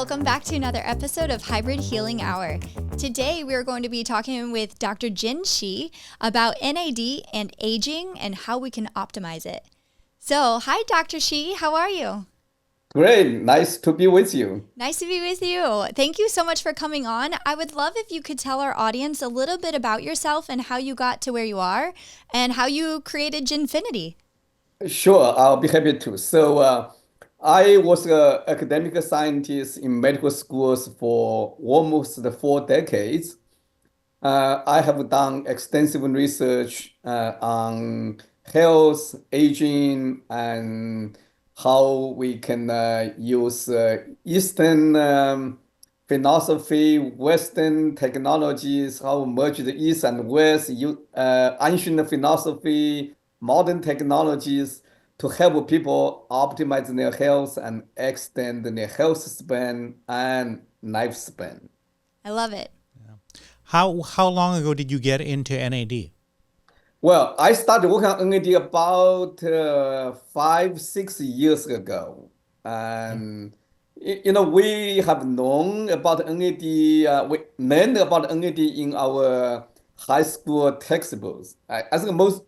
welcome back to another episode of Hybrid Healing Hour. Today we are going to be talking with Dr. Jin She about NAD and aging and how we can optimize it. So, hi Dr. She, how are you? Great, nice to be with you. Nice to be with you. Thank you so much for coming on. I would love if you could tell our audience a little bit about yourself and how you got to where you are and how you created Jinfiniti. Sure, I'll be happy to. I was an academic scientist in medical schools for almost 4 decades. I have done extensive research on health, aging, and how we can use Eastern philosophy, Western technologies, how merge the East and West, ancient philosophy, modern technologies to help people optimize their health and extend their health span and lifespan. I love it. How long ago did you get into NAD? Well, I started working on NAD about 5, 6 years ago. And, we have known about NAD, we learned about NAD in our high school textbooks. I think most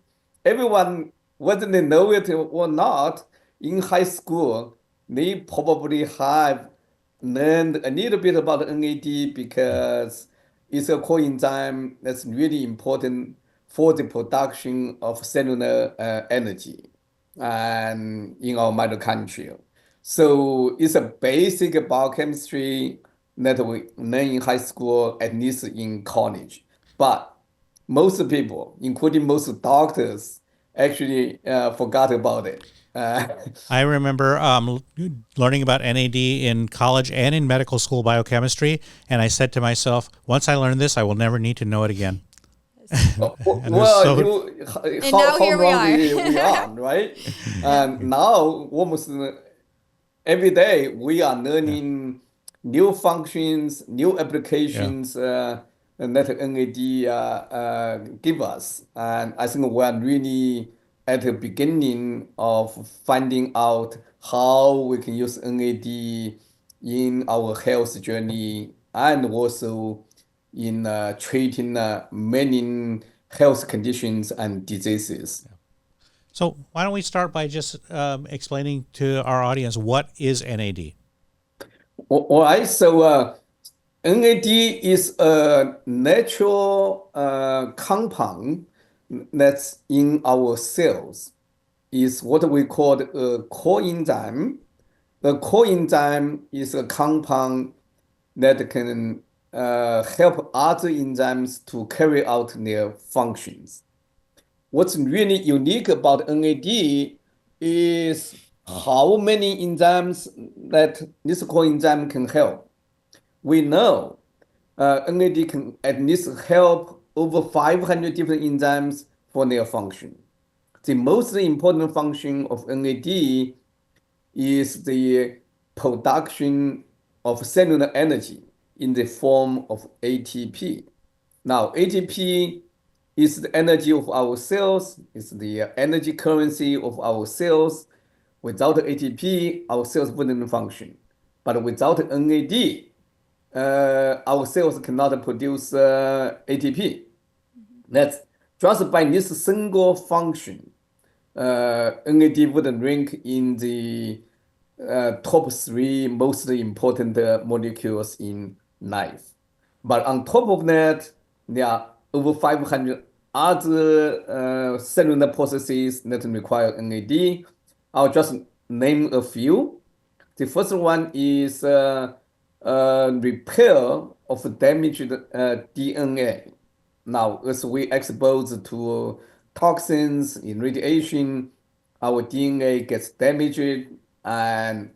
everyone, whether they know it or not, in high school, they probably have learned a little bit about NAD because it's a coenzyme that's really important for the production of cellular energy and in our mitochondria. So it's a basic biochemistry that we learn in high school, at least in college. But most people, including most doctors, actually forgot about it. I remember learning about NAD in college and in medical school biochemistry, and I said to myself, once I learn this, I will never need to know it again. Well, And now here we are. we are, right? And now almost every day we are learning new functions, new applications that NAD give us. And I think we are really at the beginning of finding out how we can use NAD in our health journey and also in treating many health conditions and diseases. So why don't we start by just explaining to our audience what is NAD? All right, so NAD is a natural compound that's in our cells. It's what we call a coenzyme. The coenzyme is a compound that can help other enzymes to carry out their functions. What's really unique about NAD is how many enzymes that this coenzyme can help. We know NAD can at least help over 500 different enzymes for their function. The most important function of NAD is the production of cellular energy in the form of ATP. Now, ATP is the energy of our cells, it's the energy currency of our cells. Without ATP, our cells wouldn't function. But without NAD, our cells cannot produce ATP. That's just by this single function, NAD would rank in the top 3 most important molecules in life. But on top of that, there are over 500 other cellular processes that require NAD. I'll just name a few. The first one is repair of damaged DNA. Now, as we expose to toxins in radiation, our DNA gets damaged, and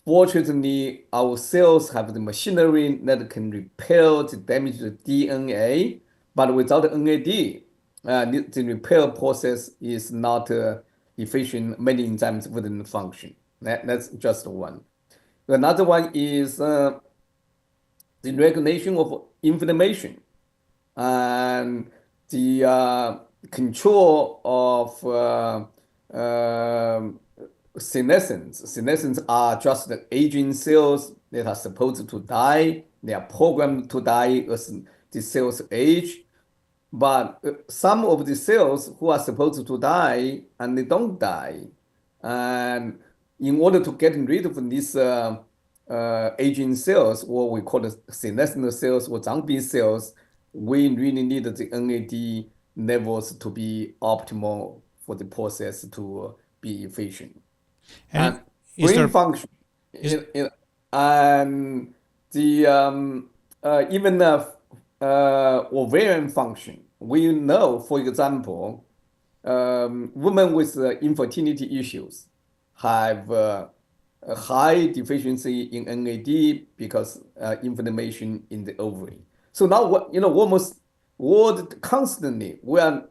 fortunately, our cells have the machinery that can repair the damaged DNA. But without NAD, the repair process is not efficient. Many enzymes wouldn't function. That's just one. Another one is the regulation of inflammation and the control of senescence. Senescence are just the aging cells that are supposed to die. They are programmed to die as the cells age. But some of the cells who are supposed to die and they don't die. And in order to get rid of these aging cells, or we call it senescent cells or zombie cells, we really need the NAD levels to be optimal for the process to be efficient. And And is brain there function, is and the even ovarian function. We know, for example, women with infertility issues have a high deficiency in NAD because inflammation in the ovary. So now, almost constantly we are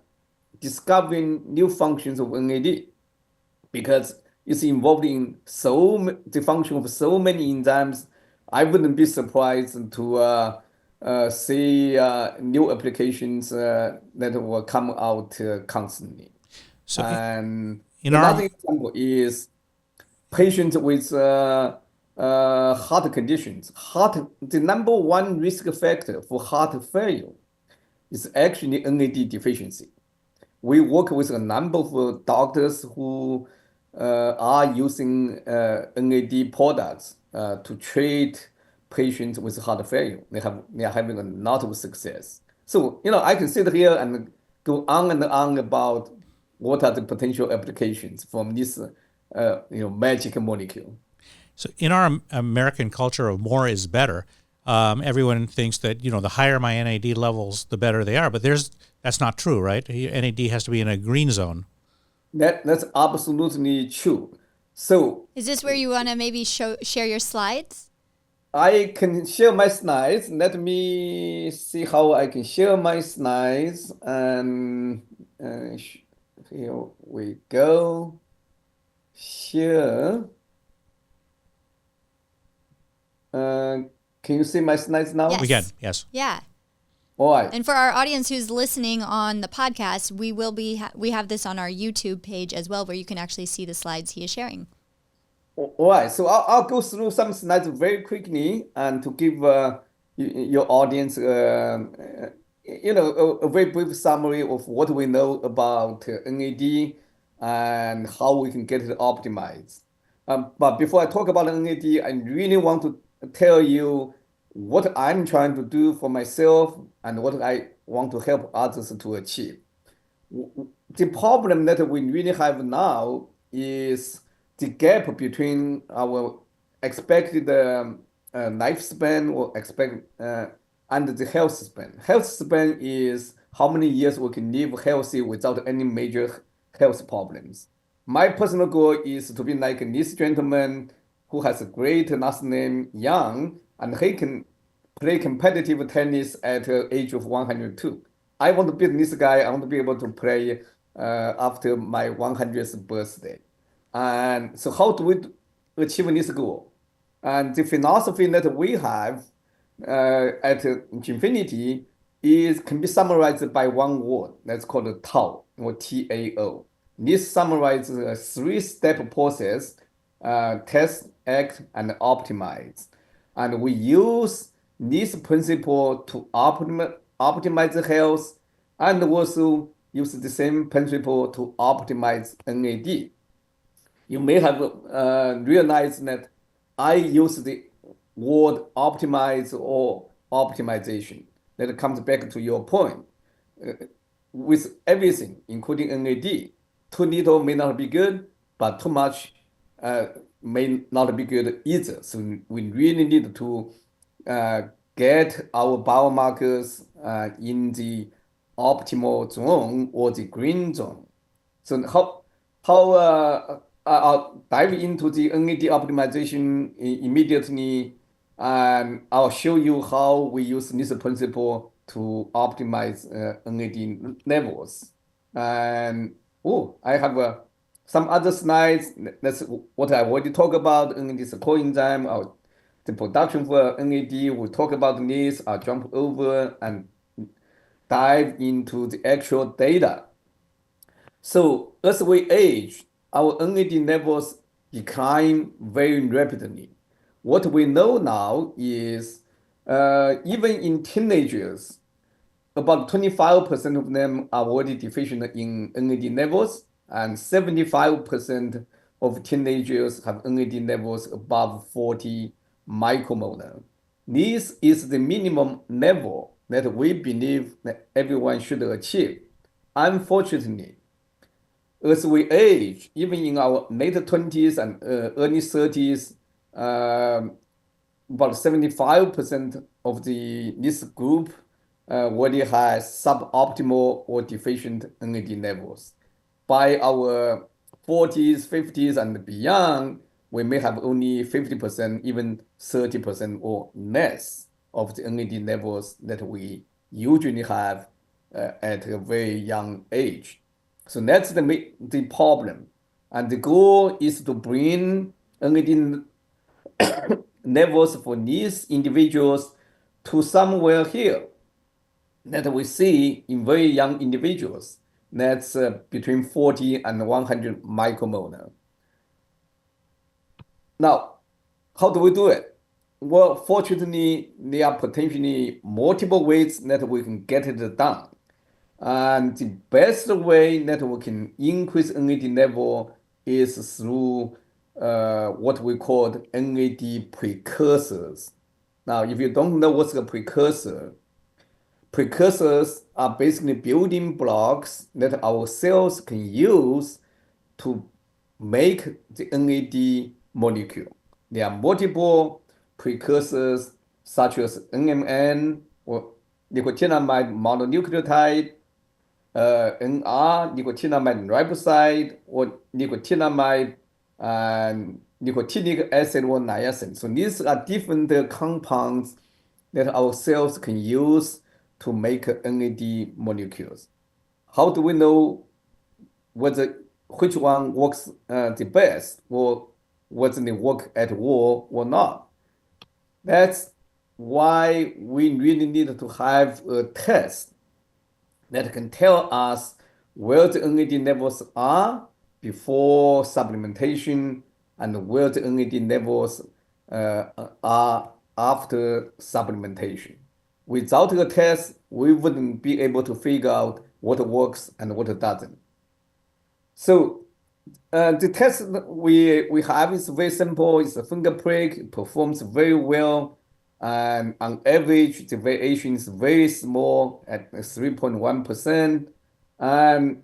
discovering new functions of NAD because it's involved in the function of so many enzymes. I wouldn't be surprised to see new applications that will come out constantly. so And in another our example is patients with heart conditions. The number one risk factor for heart failure is actually NAD deficiency. We work with a number of doctors who are using NAD products to treat patients with heart failure. They are having a lot of success. So, I can sit here and go on and on about what are the potential applications from this, magic molecule. So in our American culture of more is better, everyone thinks that the higher my NAD levels, the better they are. But that's not true, right? NAD has to be in a green zone. That's absolutely true. So Is this where you want to maybe share your slides? I can share my slides. Let me see how I can share my slides. And here we go. Share. Can you see my slides now? Yes. We can, yes. Yeah. All right. And for our audience who's listening on the podcast, we have this on our YouTube page as well, where you can actually see the slides he is sharing. All right. So I'll go through some slides very quickly and to give your audience, a very brief summary of what we know about NAD and how we can get it optimized. But before I talk about NAD, I really want to tell you what I'm trying to do for myself and what I want to help others to achieve. The problem that we really have now is the gap between our expected lifespan or and the health span. Health span is how many years we can live healthy without any major health problems. My personal goal is to be like this gentleman who has a great last name, Yang, and he can play competitive tennis at the age of 102. I want to beat this guy. I want to be able to play after my 100th birthday. And so how do we achieve this goal? And the philosophy that we have at Jinfiniti can be summarized by one word. That's called Tao, or TAO. This summarizes a three-step process: test, act, and optimize. And we use this principle to optimize the health, and also use the same principle to optimize NAD. You may have realized that I use the word optimize or optimization. That comes back to your point. With everything, including NAD, too little may not be good, but too much may not be good either. So we really need to get our biomarkers in the optimal zone or the green zone. So how I'll dive into the NAD optimization immediately, and I'll show you how we use this principle to optimize NAD levels. And I have some other slides. That's what I already talked about. NAD is a coenzyme. The production for NAD, we'll talk about this. I'll jump over and dive into the actual data. So as we age, our NAD levels decline very rapidly. what we know now is even in teenagers, about 25% of them are already deficient in NAD levels, and 75% of teenagers have NAD levels above 40 micromolar. This is the minimum level that we believe that everyone should achieve. Unfortunately, as we age, even in our late 20s and early 30s, about 75% of this group already has suboptimal or deficient NAD levels. By our 40s, 50s, and beyond, we may have only 50%, even 30% or less of the NAD levels that we usually have at a very young age. So that's the problem. And the goal is to bring NAD levels for these individuals to somewhere here that we see in very young individuals. That's between 40 and 100 micromolar. Now, how do we do it? Well, fortunately, there are potentially multiple ways that we can get it done. And the best way that we can increase NAD level is through what we call NAD precursors. Now, if you don't know what's a precursor, precursors are basically building blocks that our cells can use to make the NAD molecule. There are multiple precursors such as NMN or nicotinamide mononucleotide, NR, nicotinamide riboside, or nicotinamide and nicotinic acid or niacin. So these are different compounds that our cells can use to make NAD molecules. How do we know which one works the best, or whether they work at all or not? That's why we really need to have a test that can tell us where the NAD levels are before supplementation and where the NAD levels are after supplementation. Without a test, we wouldn't be able to figure out what works and what doesn't. So the test we have is very simple. It's a finger prick. It performs very well. And on average, the variation is very small at 3.1%. And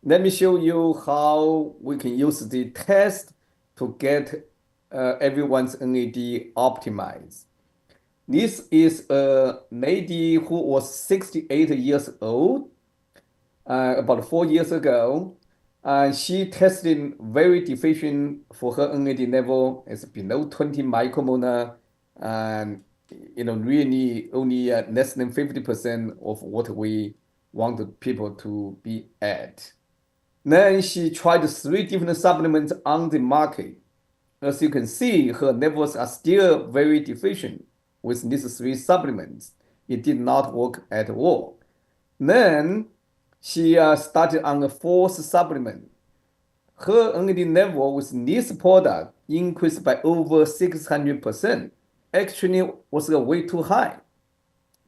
let me show you how we can use the test to get everyone's NAD optimized. This is a lady who was 68 years old about 4 years ago. She tested very deficient for her NAD level. It's below 20 micromolar, and really only less than 50% of what we wanted people to be at. Then she tried 3 different supplements on the market. As you can see, her levels are still very deficient with these 3 supplements. It did not work at all. Then she started on a 4th supplement. Her NAD level with this product increased by over 600%. Actually, was way too high.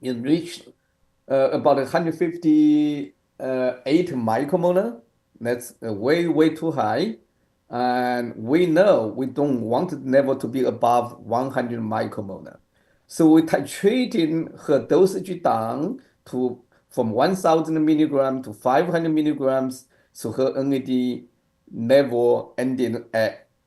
It reached about 158 micromolar. That's way too high. And we know we don't want the level to be above 100 micromolar. So we titrated her dosage down from 1,000 milligrams to 500 milligrams. So her NAD level ended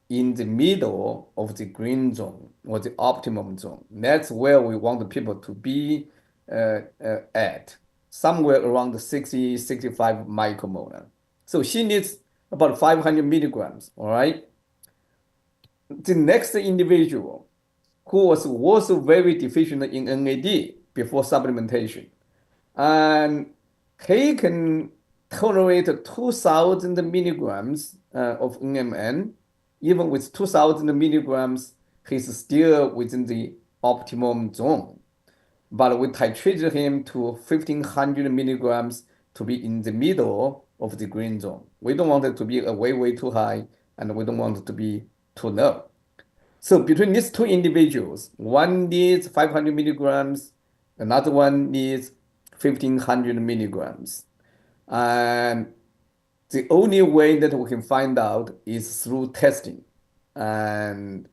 in the middle of the green zone or the optimum zone. That's where we want the people to be at, somewhere around the 60, 65 micromolar. So she needs about 500 milligrams, all right? The next individual who was also very deficient in NAD before supplementation, and he can tolerate 2,000 milligrams of NMN. Even with 2,000 milligrams, he's still within the optimum zone. But we titrated him to 1,500 milligrams to be in the middle of the green zone. We don't want it to be way too high, and we don't want it to be too low. So between these two individuals, one needs 500 milligrams, another one needs 1500 milligrams. And the only way that we can find out is through testing. And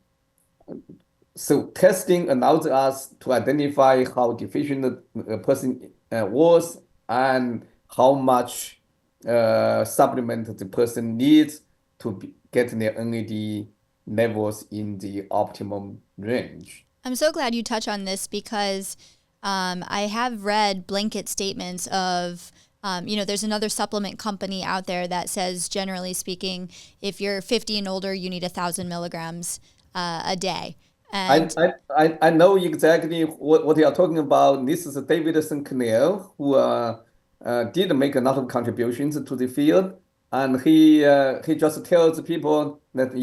so testing allows us to identify how deficient a person was and how much supplement the person needs to get their NAD levels in the optimum range. I'm so glad you touch on this because I have read blanket statements of, there's another supplement company out there that says, generally speaking, if you're 50 and older, you need 1,000 milligrams a day. And I know exactly what you are talking about. This is David Sinclair, who did make a lot of contributions to the field, and he just tells people that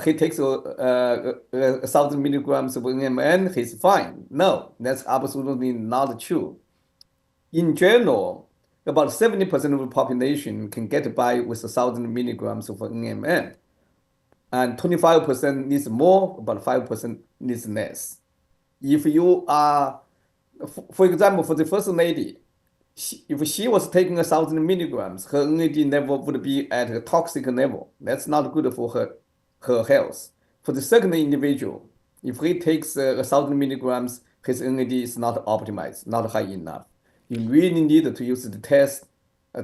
he takes 1,000 milligrams of NMN, he's fine. No, that's absolutely not true. In general, about 70% of the population can get by with 1,000 milligrams of NMN. And 25% needs more, but 5% needs less. If you are, for example, for the first lady, if she was taking 1,000 milligrams, her NAD level would be at a toxic level. That's not good for her health. For the second individual, if he takes 1,000 milligrams, his NAD is not optimized, not high enough. You really need to use the test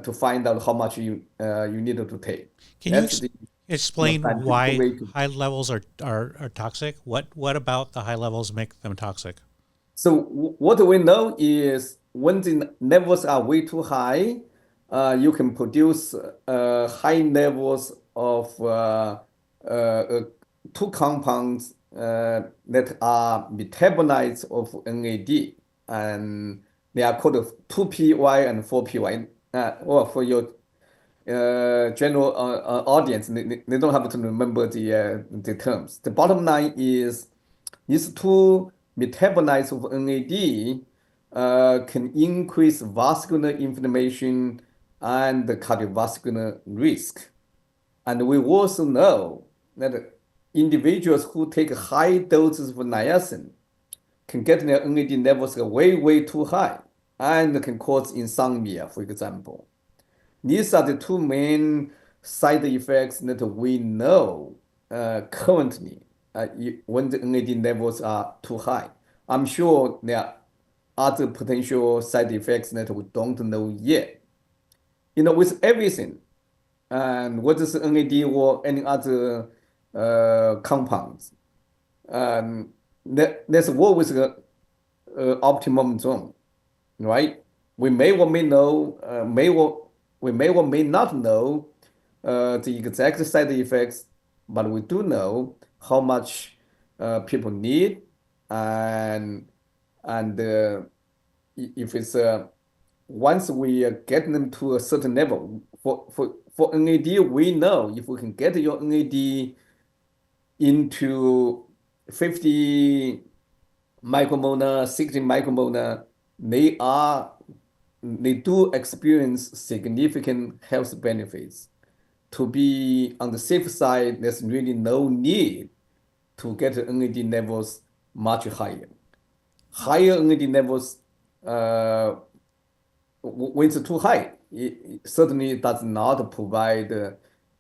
to find out how much you need to take. Can That's you the explain scientific why way to. high levels are toxic? What about the high levels make them toxic? So what we know is when the levels are way too high, you can produce high levels of two compounds that are metabolites of NAD, and they are called 2-PY and 4-PY. Or for your general audience, they don't have to remember the terms. The bottom line is these two metabolites of NAD can increase vascular inflammation and cardiovascular risk. And we also know that individuals who take high doses of niacin can get their NAD levels way, way too high and can cause insomnia, for example. These are the two main side effects that we know currently when the NAD levels are too high. I'm sure there are other potential side effects that we don't know yet. With everything, and whether it's NAD or any other compounds, there's always an optimum zone, right? We may or may know, we may or may not know the exact side effects, but we do know how much people need, and if it's once we get them to a certain level for NAD, we know if we can get your NAD into 50 micromolar, 60 micromolar, they do experience significant health benefits. To be on the safe side, there's really no need to get NAD levels much higher. Higher NAD levels, when it's too high, it certainly does not provide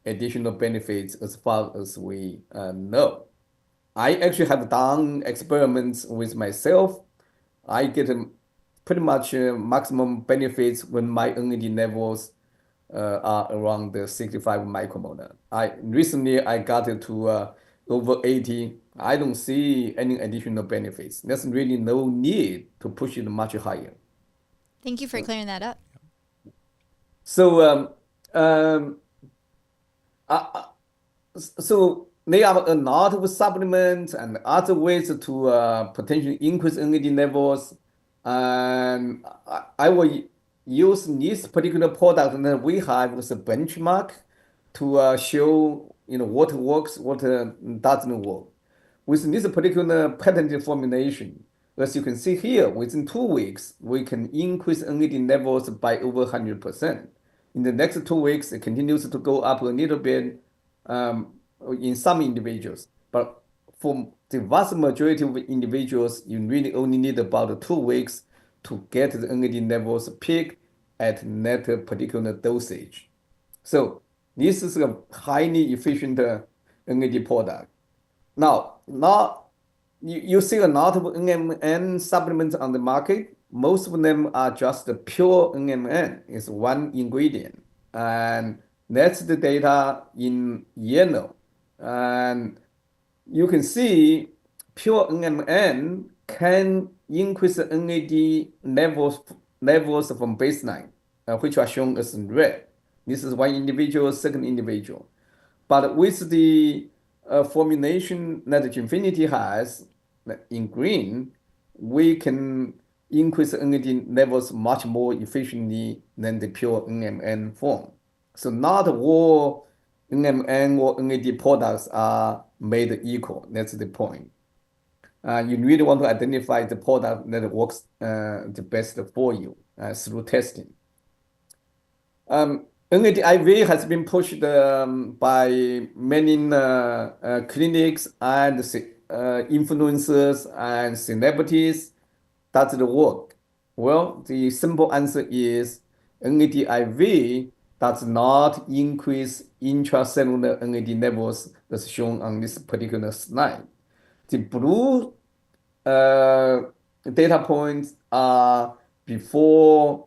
additional benefits as far as we know. I actually have done experiments with myself. I get pretty much maximum benefits when my NAD levels are around the 65 micromolar. Recently I got it to over 80. I don't see any additional benefits. There's really no need to push it much higher. Thank you for clearing that up. So so there are a lot of supplements and other ways to potentially increase NAD levels, and I will use this particular product that we have as a benchmark to show what works, what doesn't work. With this particular patented formulation, as you can see here, within 2 weeks, we can increase NAD levels by over 100%. In the next 2 weeks, it continues to go up a little bit in some individuals. But for the vast majority of individuals, you really only need about 2 weeks to get the NAD levels peak at that particular dosage. So this is a highly efficient NAD product. Now, you see a lot of NMN supplements on the market. Most of them are just the pure NMN. It's one ingredient. And that's the data in yellow. And you can see pure NMN can increase the NAD levels from baseline, which are shown as in red. This is one individual, second individual. But with the formulation that Jinfiniti has in green, we can increase NAD levels much more efficiently than the pure NMN form. So not all NMN or NAD products are made equal. That's the point. You really want to identify the product that works the best for you through testing. NAD IV has been pushed by many clinics and influencers and celebrities. Does it work? Well, the simple answer is NAD IV does not increase intracellular NAD levels as shown on this particular slide. The blue data points are before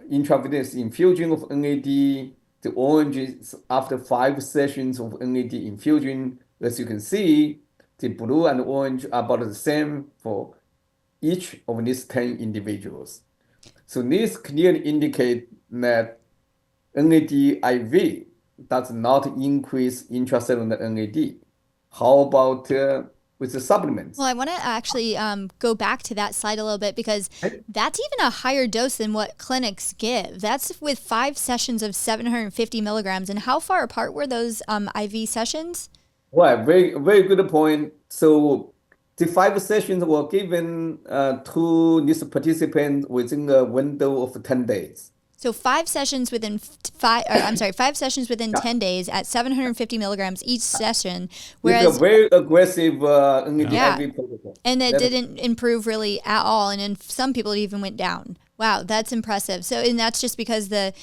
intravenous infusion of NAD. The orange is after 5 sessions of NAD infusion. As you can see, the blue and orange are about the same for each of these 10 individuals. So this clearly indicates that NAD IV does not increase intracellular NAD. How about with the supplements? Well, I want to actually go back to that slide a little bit because that's even a higher dose than what clinics give. That's with 5 sessions of 750 milligrams. And how far apart were those IV sessions? Well, very, very good point. So the 5 sessions were given to this participant within a window of 10 days. So 5 sessions within 5 sessions within 10 days at 750 milligrams each session. Whereas it's a very aggressive NAD IV protocol. And it didn't improve really at all. And in some people, it even went down. Wow, that's impressive. So, and that's just because the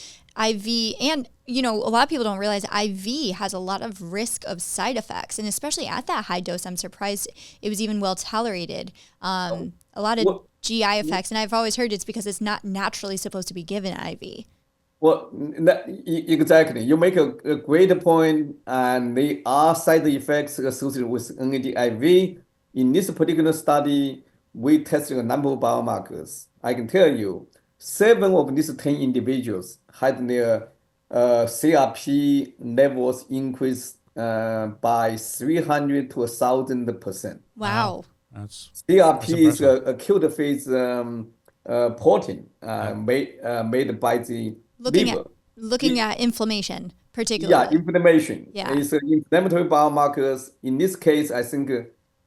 IV, and you know, a lot of people don't realize IV has a lot of risk of side effects, and especially at that high dose, I'm surprised it was even well tolerated. A lot of GI effects, and I've always heard it's because it's not naturally supposed to be given IV. Well, exactly. You make a great point, and there are side effects associated with NAD IV. In this particular study, we tested a number of biomarkers. I can tell you, 7 of these 10 individuals had their CRP levels increased by 300 to 1,000%. Wow. CRP is a acute phase protein made by the liver. Looking at inflammation, particularly. Yeah, inflammation. Yeah. It's inflammatory biomarkers. In this case, I think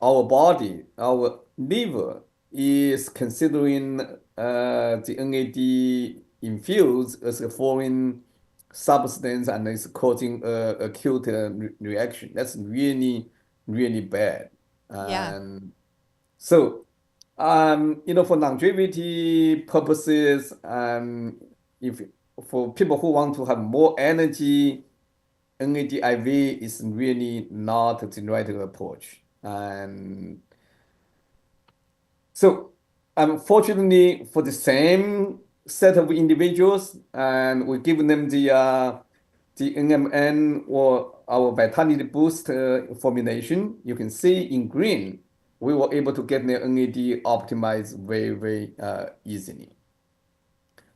our body, our liver, is considering the NAD infused as a foreign substance and is causing acute reaction. That's really, really bad. And so, for longevity purposes, for people who want to have more energy, NAD IV is really not the right approach. And so, unfortunately, for the same set of individuals, and we give them the NMN or our Vitality Boost formulation, you can see in green, we were able to get their NAD optimized very, very easily.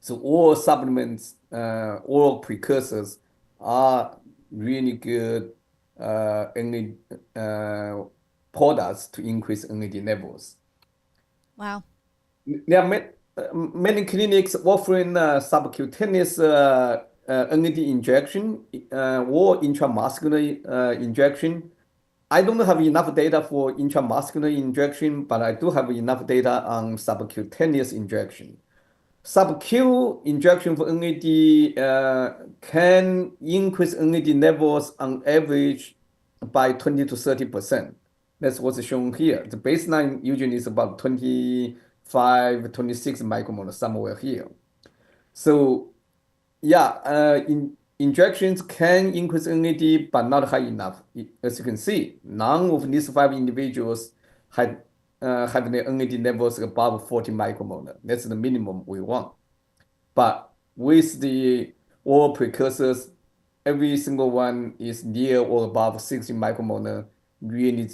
So all supplements, all precursors are really good NAD products to increase NAD levels. Wow. There are many clinics offering subcutaneous NAD injection or intramuscular injection. I don't have enough data for intramuscular injection, but I do have enough data on subcutaneous injection. Sub-Q injection for NAD can increase NAD levels on average by 20 to 30%. That's what's shown here. The baseline usually is about 25, 26 micromolar somewhere here. So yeah, injections can increase NAD, but not high enough. As you can see, none of these 5 individuals have the NAD levels above 40 micromolar. That's the minimum we want. But with the oral precursors, every single one is near or above 60 micromolar. Really,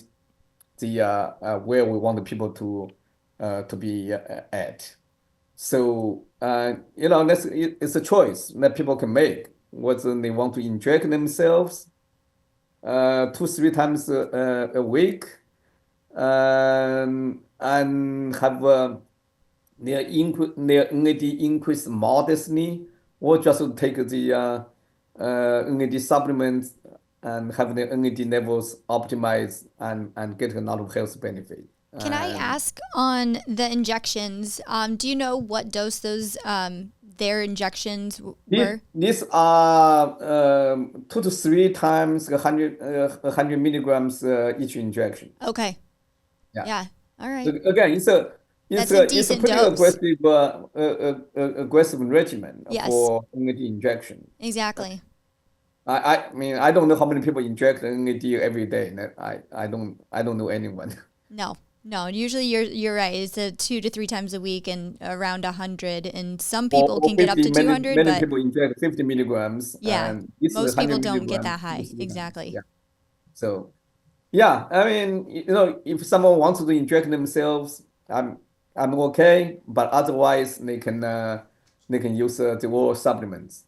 the where we want the people to be at. So it's a choice that people can make whether they want to inject themselves 2, 3 times a week and have their NAD increase modestly, or just take the NAD supplements and have their NAD levels optimized and get a lot of health benefit. Can I ask on the injections? Do you know what dose those their injections were? These are 2 to 3 times 100 milligrams each injection. Okay. Yeah. Yeah. All right. So again, it's a decent pretty dose. aggressive regimen Yes. for NAD injection. Exactly. I mean, I don't know how many people inject NAD every day. I don't know anyone. No. Usually you're right. It's 2 to 3 times a week and around 100. And some people can get up to 200, many but people inject 50 milligrams. yeah, And this most is 100 people don't get that milligrams, high. 2 to 3 times. Exactly. Yeah. So yeah, I mean, if someone wants to inject themselves, I'm okay. But otherwise, they can use the oral supplements.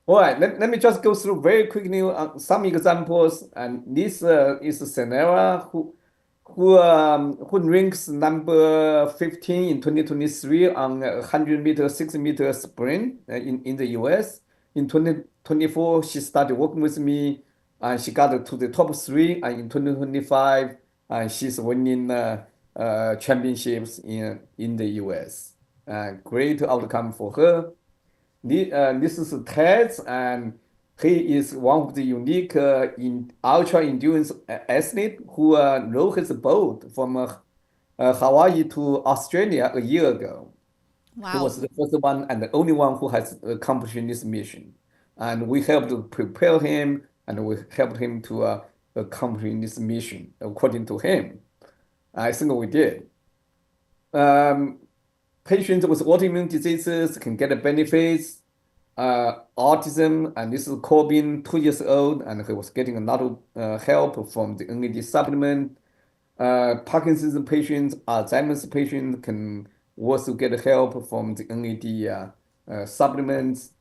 All right, let me just go through very quickly some examples. And this is Senera who ranks number 15 in 2023 on 100-meter, 60-meter sprint in the US. In 2024, she started working with me and she got to the top 3. And in 2025, she's winning championships in the US. Great outcome for her. This is Ted, and he is one of the unique ultra endurance athlete who rode his boat from Hawaii to Australia a year ago. He Wow. was the first one and the only one who has accomplished this mission. And we helped to prepare him and we helped him to accomplish this mission according to him. I think we did. Patients with autoimmune diseases can get benefits. Autism, and this is Corbin, 2 years old, and he was getting a lot of help from the NAD supplement. Parkinson's patients, Alzheimer's patients can also get help from the NAD supplements.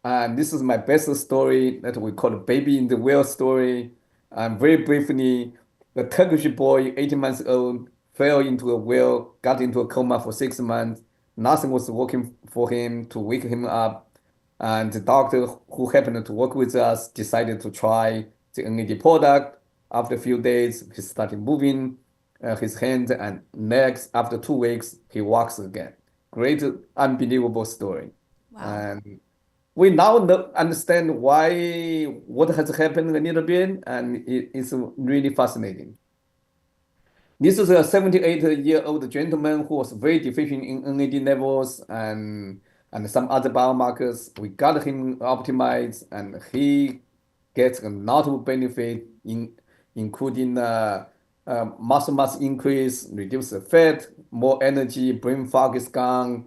And this is my best story that we call baby in the wheel story. Very briefly, a Turkish boy, 18 months old, fell into a wheel, got into a coma for 6 months. Nothing was working for him to wake him up. And the doctor who happened to work with us decided to try the NAD product. After a few days, he started moving his hands and legs. After 2 weeks, he walks again. Great, unbelievable story. Wow. And we now understand what has happened a little bit, and it's really fascinating. This is a 78-year-old gentleman who was very deficient in NAD levels and some other biomarkers. We got him optimized, and he gets a lot of benefit, including muscle mass increase, reduce the fat, more energy, brain fog is gone,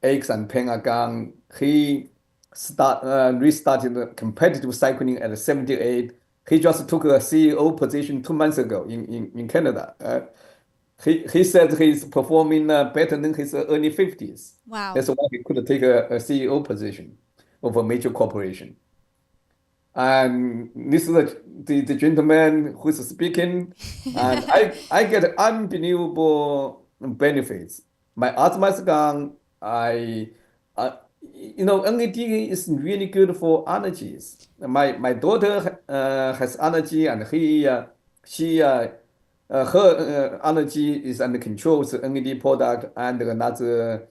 aches and pain are gone. He restarted the competitive cycling at 78. He just took a CEO position 2 months ago in Canada. He said he's performing better than his early 50s. Wow. That's why he could take a CEO position of a major corporation. And this is the gentleman who's speaking, and I get unbelievable benefits. My asthma is gone. NAD is really good for allergies. My daughter has allergy, and her allergy is under control with the NAD product and another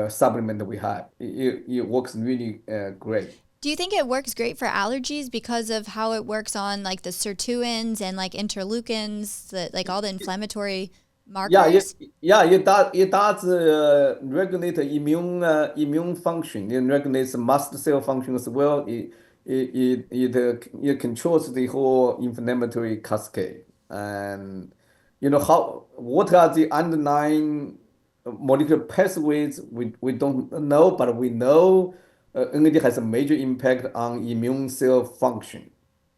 supplement we have. It works really great. Do you think it works great for allergies because of how it works on like the sirtuins and like interleukins, like all the inflammatory Yeah, markers? it does regulate immune function. It regulates mast cell function as well. It controls the whole inflammatory cascade. And what are the underlying molecular pathways? We don't know, but we know NAD has a major impact on immune cell function,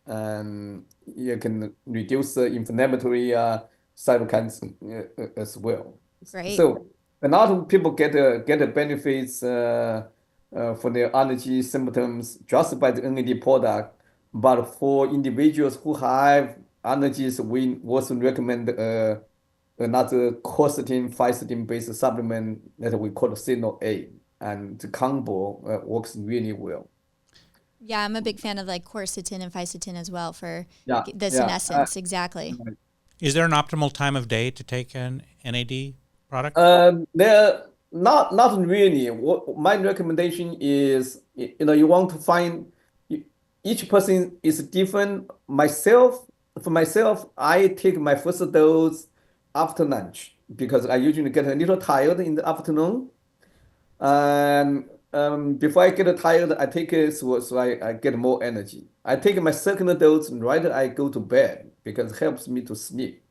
and it can reduce the inflammatory cytokines as well. Great. So a lot of people get the benefits for their allergy symptoms just by the NAD product. But for individuals who have allergies, we also recommend another quercetin, fisetin based supplement that we call Signal A, and the combo works really well. Yeah, I'm a big fan of like quercetin and fisetin as well for Yeah, the yeah. senescence. Exactly. Is there an optimal time of day to take an NAD product? There not really. What my recommendation is, you want to find each person is different. For myself, I take my first dose after lunch because I usually get a little tired in the afternoon. And before I get tired, I take it so I get more energy. I take my second dose right I go to bed because it helps me to sleep.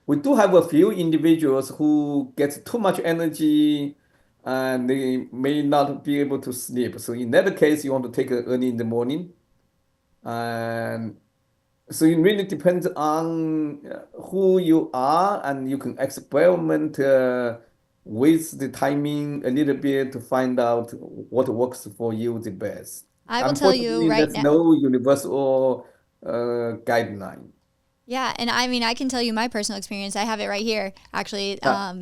We do have a few individuals who get too much energy and they may not be able to sleep. So in that case, you want to take it early in the morning. And so it really depends on who you are, and you can experiment with the timing a little bit to find out what works for you the best. I will tell you Unfortunately, right there's now. no universal guideline. Yeah, and I mean, I can tell you my personal experience. I have it right here, actually, Yeah.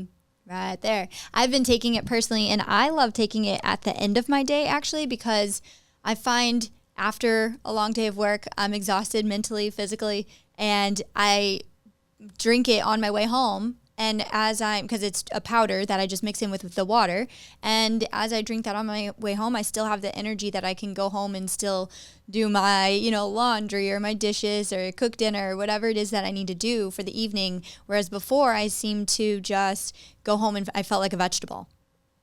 right there. I've been taking it personally, and I love taking it at the end of my day, actually, because I find after a long day of work, I'm exhausted mentally, physically, and I drink it on my way home. And because it's a powder that I just mix in with the water. And as I drink that on my way home, I still have the energy that I can go home and still do my, laundry or my dishes or cook dinner or whatever it is that I need to do for the evening. Whereas before I seemed to just go home and I felt like a vegetable.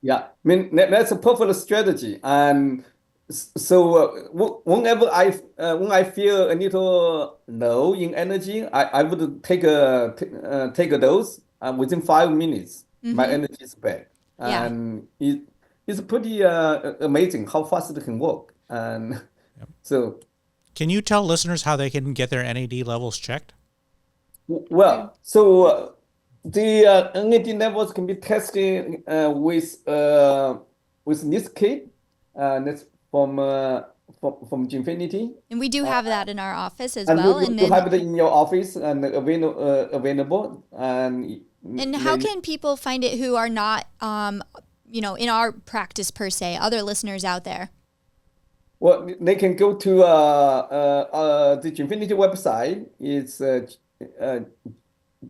Yeah, I mean that's a perfect strategy. And so whenever when I feel a little low in energy, I would take a dose, and within 5 minutes, my Mm-hmm. energy is back, Yeah. and it's pretty amazing how fast it can work. And so Can you tell listeners how they can get their NAD levels checked? well, so the NAD levels can be tested with this kit. That's from Jinfiniti. And we do have that in our office as And well. And you then, have it in your office and available. and how can people find it who are not, in our practice per se, other listeners out there? Well, they can go to the Jinfiniti website. It's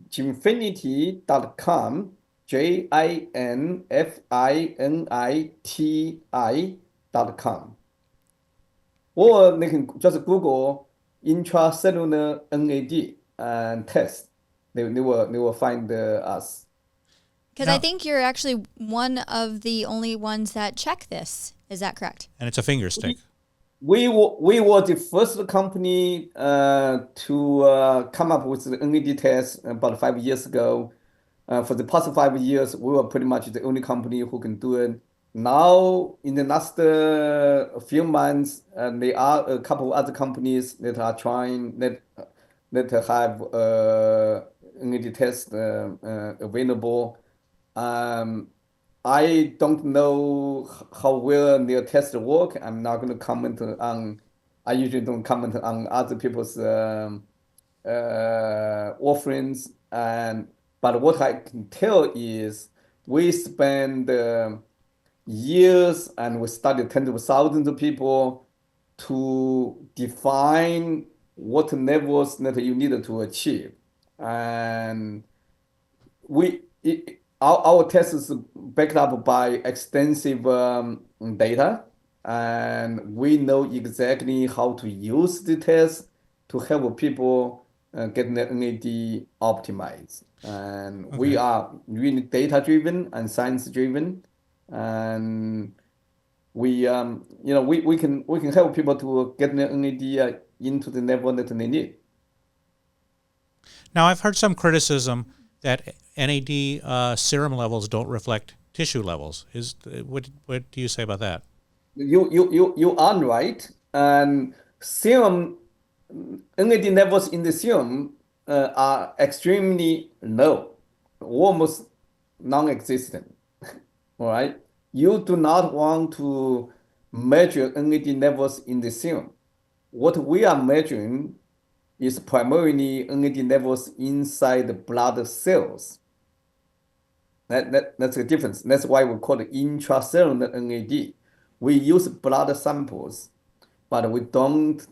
jinfinity.com, JINFINITI.com. Or they can just Google intracellular NAD and test. They will find us. Because I think you're actually one of the only ones that check this. Is that correct? And it's a finger stick. We were the first company to come up with the NAD test about 5 years ago. For the past 5 years, we were pretty much the only company who can do it. Now, in the last few months, there are a couple of other companies that are trying that have NAD test available. I don't know how well their tests work. I'm not going to comment on. I usually don't comment on other people's offerings. But what I can tell is we spend years and we studied tens of thousands of people to define what levels that you need to achieve. And our test is backed up by extensive data. and we know exactly how to use the test to help people get their NAD optimized. And we are really data-driven and science-driven, and we we can help people to get their NAD into the level that they need. Now, I've heard some criticism that NAD serum levels don't reflect tissue levels. What do you say about that? You are right, and serum NAD levels in the serum are extremely low, almost non-existent. All right, you do not want to measure NAD levels in the serum. What we are measuring is primarily NAD levels inside the blood cells. That's the difference. That's why we call it intracellular NAD. We use blood samples, but we don't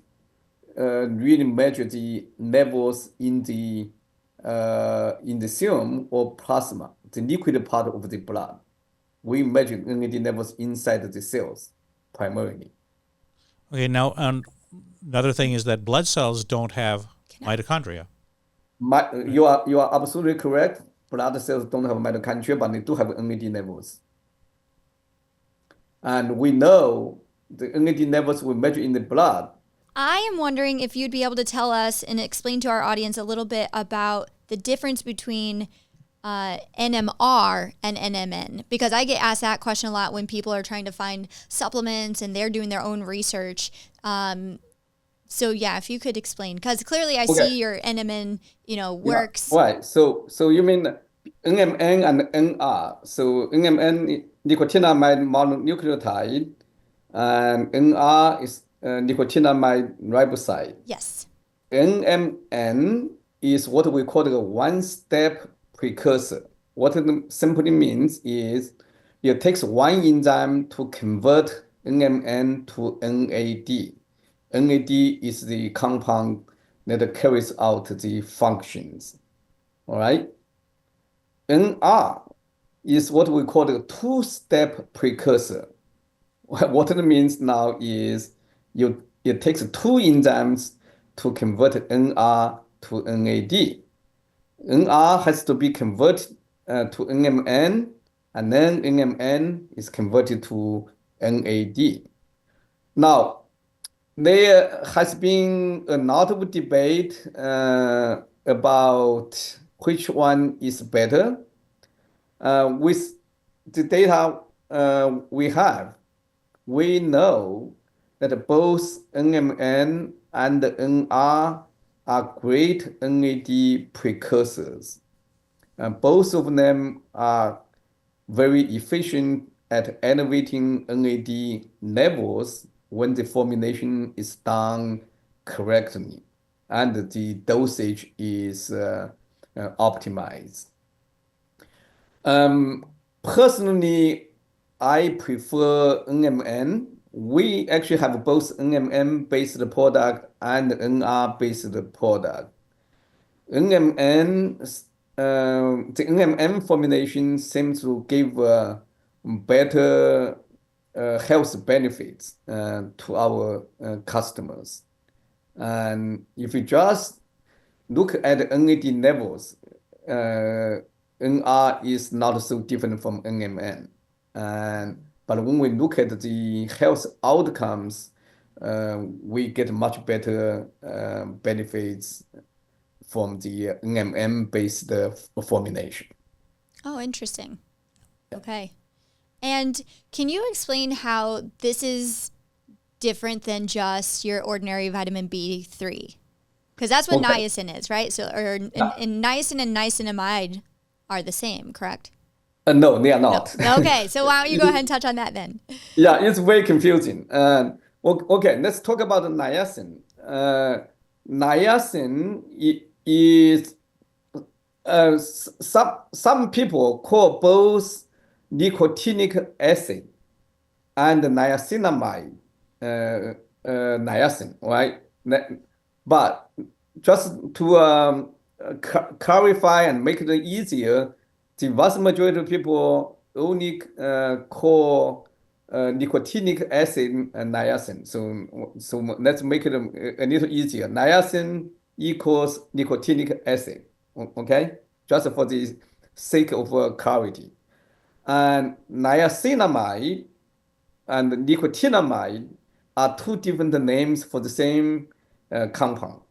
really measure the levels in the serum or plasma, the liquid part of the blood. We measure NAD levels inside the cells primarily. Okay, now another thing is that blood cells don't have mitochondria. You are absolutely correct. Blood cells don't have mitochondria, but they do have NAD levels. And we know the NAD levels we measure in the blood. I am wondering if you'd be able to tell us and explain to our audience a little bit about the difference between NMR and NMN, because I get asked that question a lot when people are trying to find supplements and they're doing their own research. So yeah, if you could explain, because clearly I see your NMN, works. Yeah, right. So you mean NMN and NR. So NMN, nicotinamide mononucleotide, and NR is nicotinamide riboside. Yes. NMN is what we call the one-step precursor. What it simply means is it takes one enzyme to convert NMN to NAD. NAD is the compound that carries out the functions. All right. NR is what we call the two-step precursor. What it means now is it takes two enzymes to convert NR to NAD. NR has to be converted to NMN, and then NMN is converted to NAD. Now, there has been a lot of debate about which one is better. With the data we have, we know that both NMN and NR are great NAD precursors. Both of them are very efficient at elevating NAD levels when the formulation is done correctly and the dosage is optimized. Personally, I prefer NMN. We actually have both NMN-based product and NR-based product. NMN, the NMN formulation seems to give better health benefits to our customers. And if you just look at NAD levels, NR is not so different from NMN. But when we look at the health outcomes, we get much better benefits from the NMN-based formulation. Oh, interesting. Okay. And can you explain how this is different than just your ordinary vitamin B3? Because that's what niacin is, right? So, and niacin and niacinamide are the same, correct? No, they are not. No. Okay, so why don't you go ahead and touch on that then? Yeah, it's very confusing. Okay, let's talk about niacin. Niacin is some people call both nicotinic acid and niacinamide niacin, right? But just to clarify and make it easier, the vast majority of people only call nicotinic acid and niacin. So let's make it a little easier. Niacin equals nicotinic acid, okay? Just for the sake of clarity. And niacinamide and nicotinamide are two different names for the same compound.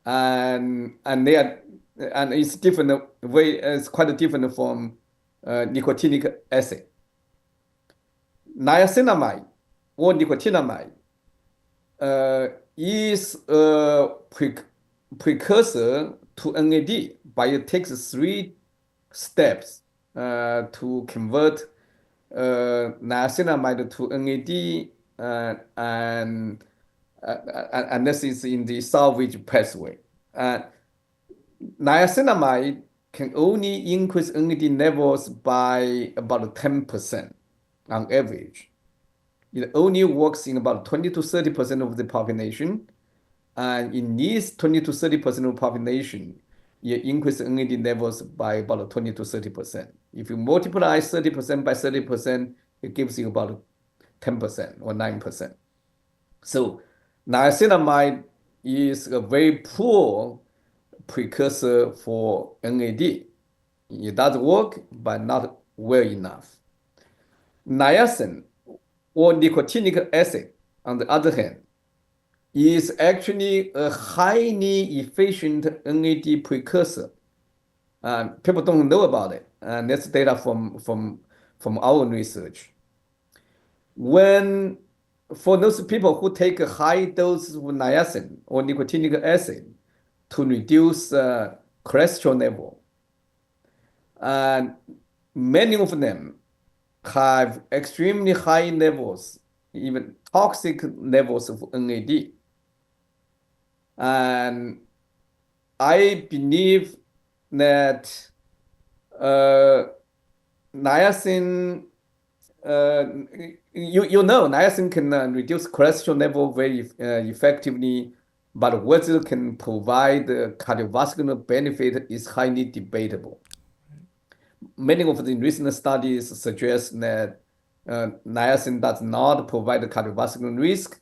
And it's different way. It's quite different from nicotinic acid. Niacinamide or nicotinamide is a precursor to NAD, but it takes 3 steps to convert niacinamide to NAD, and this is in the salvage pathway. Niacinamide can only increase NAD levels by about 10% on average. It only works in about 20 to 30% of the population. And in this 20 to 30% of the population, you increase NAD levels by about 20 to 30%. If you multiply 30% by 30%, it gives you about 10% or 9%. So niacinamide is a very poor precursor for NAD. It does work, but not well enough. Niacin or nicotinic acid, on the other hand, is actually a highly efficient NAD precursor. People don't know about it, and that's data from our research. For those people who take a high dose of niacin or nicotinic acid to reduce cholesterol level, and many of them have extremely high levels, even toxic levels of NAD. And I believe that niacin, niacin can reduce cholesterol level very effectively, but whether it can provide cardiovascular benefit is highly debatable. Many of the recent studies suggest that niacin does not provide cardiovascular risk,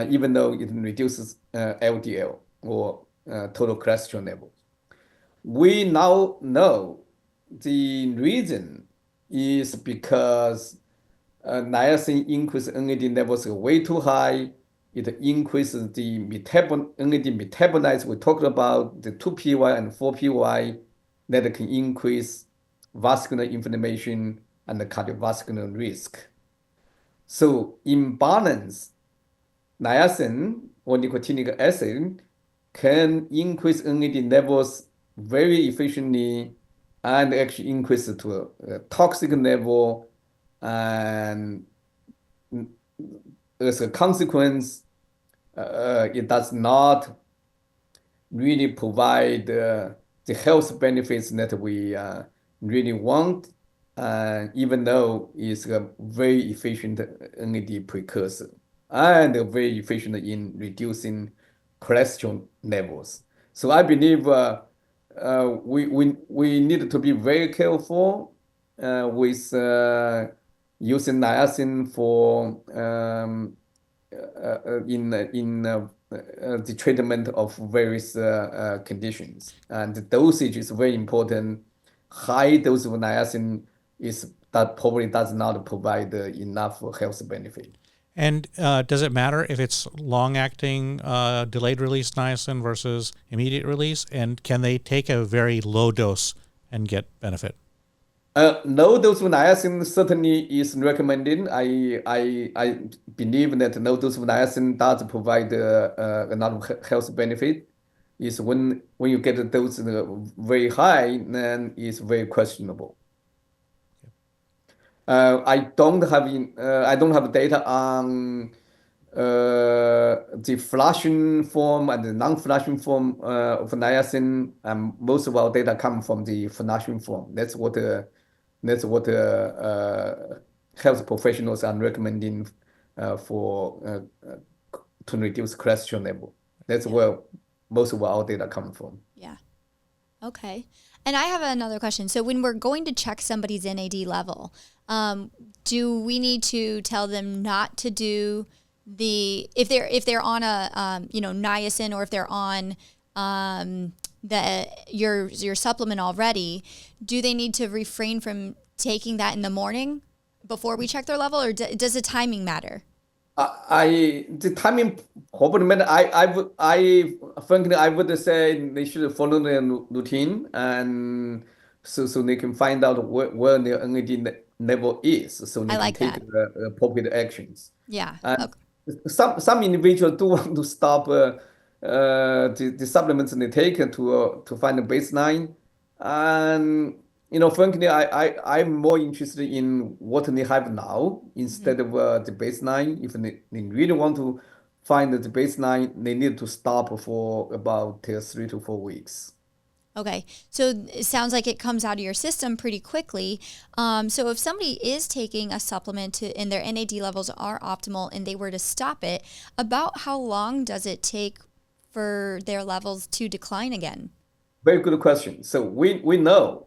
even though it reduces LDL or total cholesterol levels. We now know the reason is because niacin increases NAD levels way too high. It increases the NAD metabolites we talked about, the 2-PY and 4-PY, that can increase vascular inflammation and the cardiovascular risk. So in balance, niacin or nicotinic acid can increase NAD levels very efficiently and actually increase it to a toxic level. And as a consequence, it does not really provide the health benefits that we really want, even though it's a very efficient NAD precursor and very efficient in reducing cholesterol levels. So I believe we need to be very careful with using niacin for in the treatment of various conditions, and the dosage is very important. High dose of niacin that probably does not provide enough health benefit. And does it matter if it's long-acting delayed release niacin versus immediate release? And can they take a very low dose and get benefit? Low dose of niacin certainly is recommended. I believe that low dose of niacin does provide a lot of health benefit. Is when you get the dose very high, then it's very questionable. I don't have data on the flushing form and the non-flushing form of niacin. Most of our data come from the flushing form. That's what health professionals are recommending to reduce cholesterol level. That's where most of our data come from. Yeah. Okay. And I have another question. So when we're going to check somebody's NAD level, do we need to tell them not to do if they're on a niacin, or if they're on your supplement already, do they need to refrain from taking that in the morning before we check their level, or does the timing matter? The timing probably matter. I frankly, I would say they should follow the routine, and so they can find out where their NAD level is, so they I can like take the appropriate actions. Yeah. And Okay. some individuals do want to stop the supplements they take to find a baseline, and frankly, I'm more interested in what they have now instead of the baseline. If they really want to find the baseline, they need to stop for about 3 to 4 weeks. Okay. So it sounds like it comes out of your system pretty quickly. So if somebody is taking a supplement and their NAD levels are optimal and they were to stop it, about how long does it take for their levels to decline again? Very good question. So we know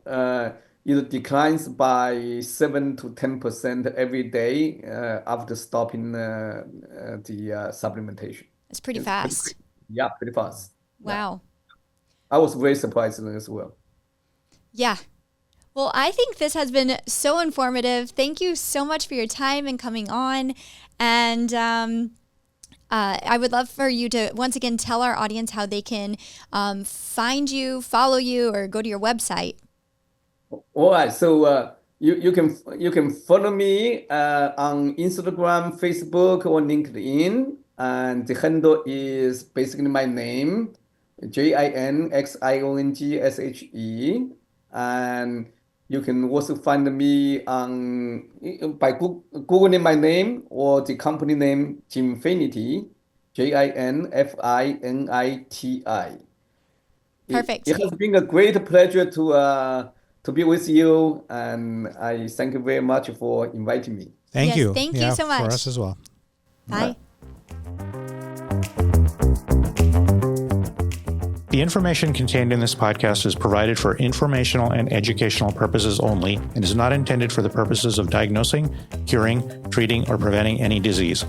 it declines by 7 to 10% every day after stopping the supplementation. It's pretty fast. Pretty fast. Wow. Yeah. I was very surprised as well. Yeah. Well, I think this has been so informative. Thank you so much for your time and coming on. And I would love for you to once again tell our audience how they can find you, follow you, or go to your website. All right. So you can follow me on Instagram, Facebook, or LinkedIn, and the handle is basically my name, JinXiongShe, and you can also find me by Googling my name or the company name, Jinfiniti, Jinfiniti. Perfect. It has been a great pleasure to be with you, and I thank you very much for inviting me. Thank you. Thank you so much. For us as well. Bye. The information contained in this podcast is provided for informational and educational purposes only and is not intended for the purposes of diagnosing, curing, treating, or preventing any disease.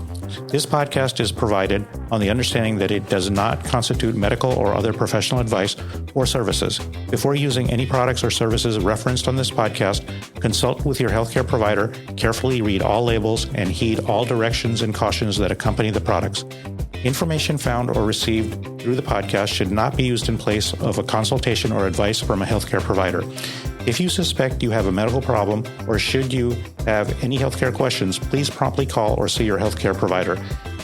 This podcast is provided on the understanding that it does not constitute medical or other professional advice or services. Before using any products or services referenced on this podcast, consult with your healthcare provider, carefully read all labels, and heed all directions and cautions that accompany the products. Information found or received through the podcast should not be used in place of a consultation or advice from a healthcare provider. If you suspect you have a medical problem or should you have any healthcare questions, please promptly call or see your healthcare provider.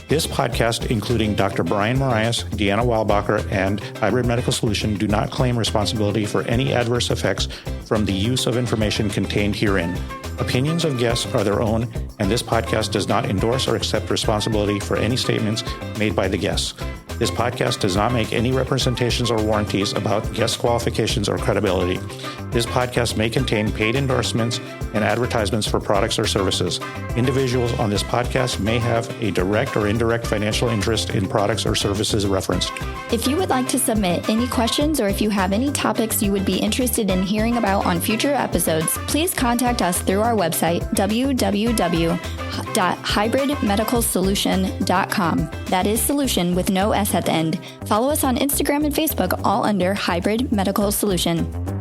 This podcast, including Dr. Brian Marias, Deanna Weilbacher, and Hybrid Medical Solution, do not claim responsibility for any adverse effects from the use of information contained herein. Opinions of guests are their own, and this podcast does not endorse or accept responsibility for any statements made by the guests. This podcast does not make any representations or warranties about guest qualifications or credibility. This podcast may contain paid endorsements and advertisements for products or services. Individuals on this podcast may have a direct or indirect financial interest in products or services referenced. If you would like to submit any questions or if you have any topics you would be interested in hearing about on future episodes, please contact us through our website, www.hybridmedicalsolution.com. That is solution with no S at the end. Follow us on Instagram and Facebook, all under Hybrid Medical Solution.